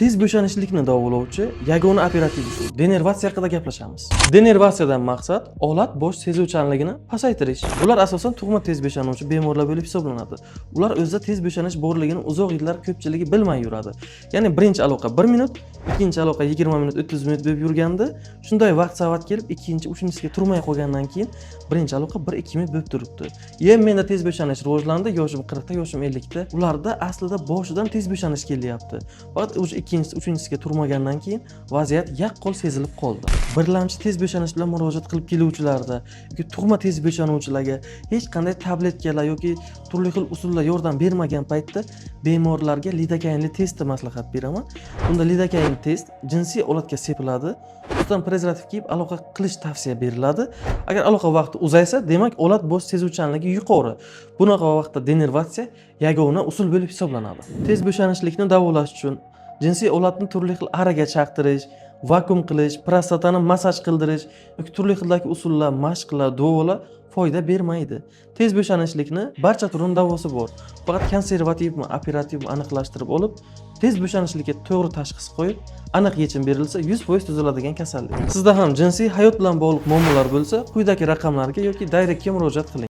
Tez bo'shanishlikni davolovchi yagona operativ usul denervatsiya haqida gaplashamiz. Denervatsiyadan maqsad olat bosh sezuvchanligini pasaytirish. Bular asosan tug'ma tez bo'shanuvchi bemorlar bo'lib hisoblanadi. Ular o'zida tez bo'shanish borligini uzoq yillar ko'pchiligi bilmay yuradi. Ya'ni birinchi aloqa 1 minut, ikkinchi aloqa 20 minut, 30 minut bo'lib yurganda, shunday vaqt soat kelib ikkinchi, uchinchisiga turmay qolgandan keyin birinchi aloqa 1-2 minut bo'lib turibdi. Menda tez bo'shanish rivojlandi, yoshim 40 ta, yoshim 50 ta. Ularda aslida boshidan tez bo'shanish kelyapti. Faqat o'sha ikkinchisi, uchinchisiga turmagandan keyin vaziyat yaqqol sezilib qoldi. Birlamchi tez bo'shanish bilan murojaat qilib keluvchilarda yoki tug'ma tez bo'shanuvchilarga hech qanday tabletkalar yoki turli xil usullar yordam bermagan paytda bemorlarga lidokainli testni maslahat beraman. Bunda lidokain test jinsiy olatga sepiladi. Ustidan prezervativ kiyib aloqa qilish tavsiya beriladi. Agar aloqa vaqti uzaysa, demak olat bosh sezuvchanligi yuqori. Bunaqa vaqtda denervatsiya yagona usul bo'lib hisoblanadi. Tez bo'shanishlikni davolash uchun jinsiy olatni turli xil araga chaqtirish, vakuum qilish, prostatani massaj qildirish yoki turli xildagi usullar, mashqlar, duolar foyda bermaydi. Tez bo'shanishlikni barcha turining davosi bor. Faqat konservativmi, operativmi aniqlashtirib olib, tez bo'shanishlikka to'g'ri tashxis qo'yib, aniq yechim berilsa 100% tuzaladigan kasallik. Sizda ham jinsiy hayot bilan bog'liq muammolar bo'lsa, quyidagi raqamlarga yoki direktga murojaat qiling.